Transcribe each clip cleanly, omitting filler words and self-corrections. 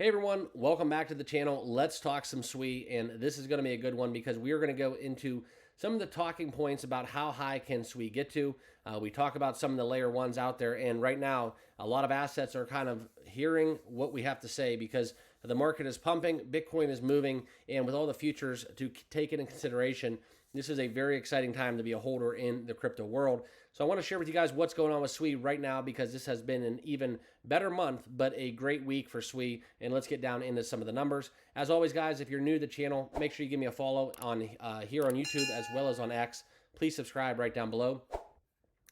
Hey everyone, welcome back to the channel. Let's talk some SUI, and this is going to be a good one because we are going to go into some of the talking points about how high can SUI get to. We talk about some of the layer ones out there, and right now a lot of assets are kind of hearing what we have to say because the market is pumping, Bitcoin is moving, and with all the futures to take into consideration, this is a very exciting time to be a holder in the crypto world. So I want to share with you guys what's going on with SUI right now because this has been an even better month, but a great week for SUI. And let's get down into some of the numbers. As always, guys, if you're new to the channel, make sure you give me a follow on here on YouTube as well as on X. Please subscribe right down below.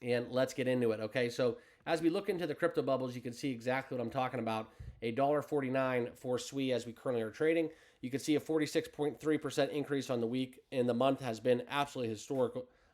And let's get into it, okay? So as we look into the crypto bubbles, you can see exactly what I'm talking about. $1.49 for SUI as we currently are trading. You can see a 46.3% increase on the week, and the month has been absolutely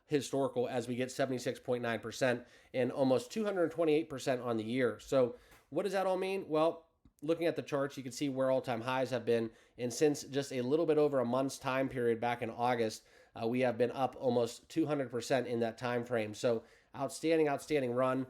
historical as we get 76.9% and almost 228% on the year. So what does that all mean? Well, looking at the charts, you can see where all-time highs have been, and since just a little bit over a month's time period back in August, we have been up almost 200% in that time frame. So outstanding run.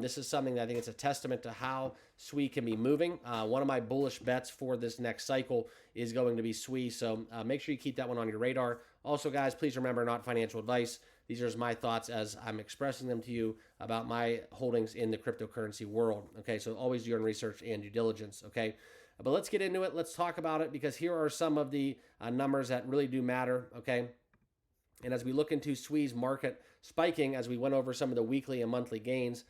This is something that I think it's a testament to how SUI can be moving. One of my bullish bets for this next cycle is going to be SUI, so make sure you keep that one on your radar. Also, guys, please remember, not financial advice. These are my thoughts as I'm expressing them to you about my holdings in the cryptocurrency world. Okay, so always do your own research and due diligence. Okay, but let's get into it. Let's talk about it because here are some of the numbers that really do matter. Okay. And as we look into SUI's market spiking, as we went over some of the weekly and monthly gains,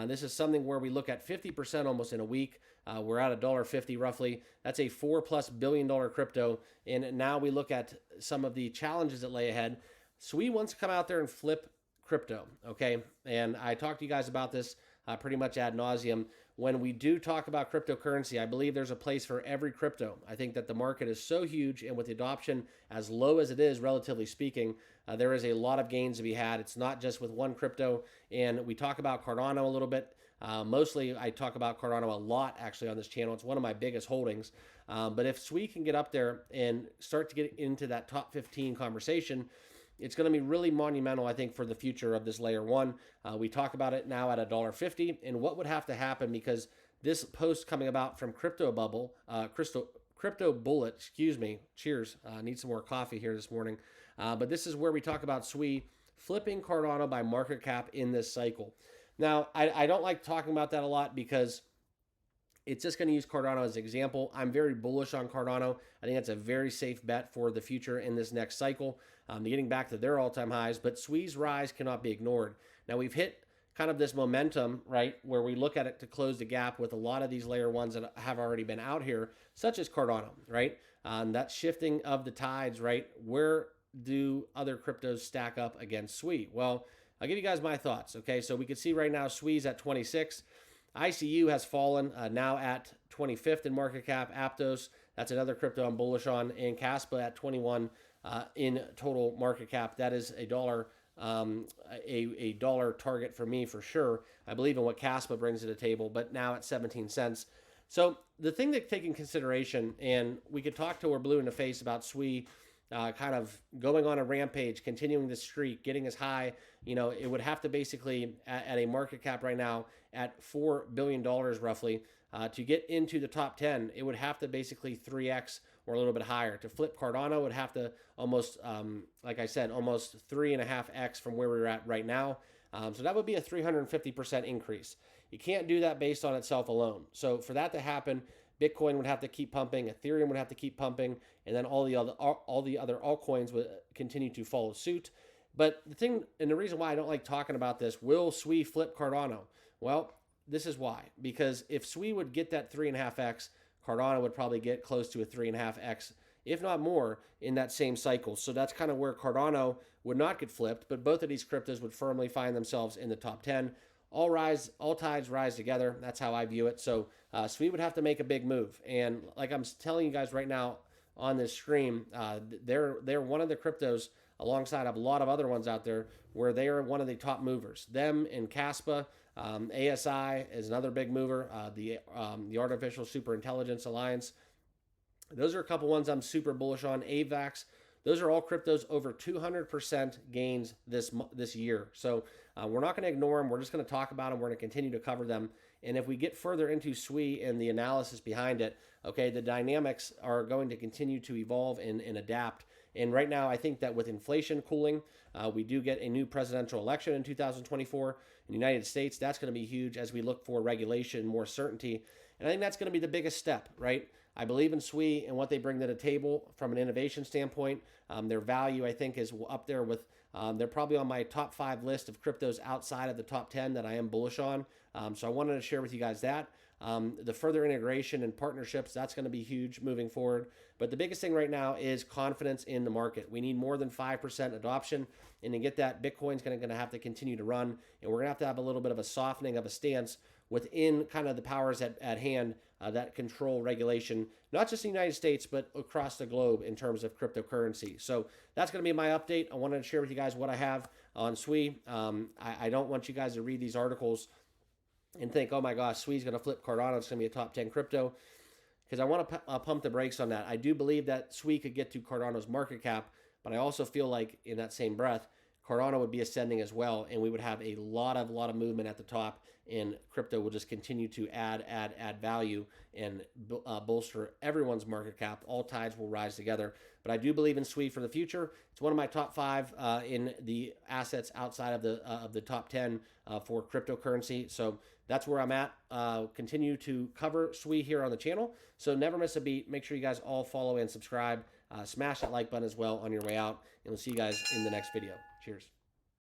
this is something where we look at 50% almost in a week. We're at $1.50 roughly. That's a $4+ billion crypto. And now we look at some of the challenges that lay ahead. SUI wants to come out there and flip crypto, okay? And I talked to you guys about this pretty much ad nauseum. When we do talk about cryptocurrency, I believe there's a place for every crypto. I think that the market is so huge, and with the adoption as low as it is, relatively speaking, there is a lot of gains to be had. It's not just with one crypto, and we talk about Cardano a little bit. Mostly, I talk about Cardano a lot, actually, on this channel. It's one of my biggest holdings. But if SUI can get up there and start to get into that top 15 conversation, it's going to be really monumental, I think, for the future of this layer one. We talk about it now at $1.50, and what would have to happen because this post coming about from Crypto Bullet, excuse me, cheers, need some more coffee here this morning. But this is where we talk about SUI flipping Cardano by market cap in this cycle. Now, I don't like talking about that a lot because it's just going to use Cardano as an example. I'm very bullish on Cardano. I think that's a very safe bet for the future in this next cycle. Getting back to their all-time highs, but SUI's rise cannot be ignored. Now, we've hit kind of this momentum, right, where we look at it to close the gap with a lot of these layer ones that have already been out here, such as Cardano, right? That shifting of the tides, right? Where do other cryptos stack up against SUI? Well, I'll give you guys my thoughts, okay? So we can see right now SUI's at 26. ICU has fallen, now at 25th in market cap. Aptos, that's another crypto I'm bullish on, and Caspa at 21 in total market cap. That is a dollar target for me for sure. I believe in what Caspa brings to the table, but now at 17 cents. So the thing to take in consideration, and we could talk till we're blue in the face about SUI kind of going on a rampage, continuing the streak, getting as high, it would have to basically at a market cap right now at $4 billion roughly to get into the top 10. It would have to basically 3x or a little bit higher. To flip Cardano would have to almost, like I said, almost 3.5x from where we're at right now. So that would be a 350% increase. You can't do that based on itself alone. So for that to happen, Bitcoin would have to keep pumping, Ethereum would have to keep pumping, and then all the other altcoins would continue to follow suit. But the thing, and the reason why I don't like talking about this, will SUI flip Cardano? Well, this is why. Because if SUI would get that 3.5x, Cardano would probably get close to a 3.5x, if not more, in that same cycle. So that's kind of where Cardano would not get flipped, but both of these cryptos would firmly find themselves in the top 10. All tides rise together. That's how I view it. So SUI would have to make a big move. And like I'm telling you guys right now on this stream, they're one of the cryptos alongside of a lot of other ones out there where they are one of the top movers. Them and Caspa, ASI is another big mover. The Artificial Superintelligence Alliance. Those are a couple ones I'm super bullish on. AVAX. Those are all cryptos over 200% gains this year. So we're not going to ignore them. We're just going to talk about them. We're going to continue to cover them. And if we get further into SUI and the analysis behind it, okay, the dynamics are going to continue to evolve and adapt. And right now, I think that with inflation cooling, we do get a new presidential election in 2024 in the United States. That's going to be huge as we look for regulation, more certainty. And I think that's going to be the biggest step, right? I believe in SUI and what they bring to the table from an innovation standpoint. Their value, I think, is up there with, they're probably on my top 5 list of cryptos outside of the top 10 that I am bullish on. So I wanted to share with you guys that. The further integration and partnerships, that's going to be huge moving forward. But the biggest thing right now is confidence in the market. We need more than 5% adoption. And to get that, Bitcoin's going to have to continue to run. And we're going to have a little bit of a softening of a stance within kind of the powers at hand that control regulation, not just in the United States, but across the globe in terms of cryptocurrency. So that's going to be my update. I wanted to share with you guys what I have on SUI. I don't want you guys to read these articles and think, oh my gosh, SUI's going to flip Cardano. It's going to be a top 10 crypto. Because I want to pump the brakes on that. I do believe that SUI could get to Cardano's market cap, but I also feel like in that same breath, Cardano would be ascending as well, and we would have a lot of movement at the top, and crypto will just continue to add value and bolster everyone's market cap. All tides will rise together. But I do believe in SUI for the future. It's one of my top 5 in the assets outside of the top 10 for cryptocurrency. So that's where I'm at. Continue to cover SUI here on the channel. So never miss a beat. Make sure you guys all follow and subscribe. Smash that like button as well on your way out. And we'll see you guys in the next video. Cheers.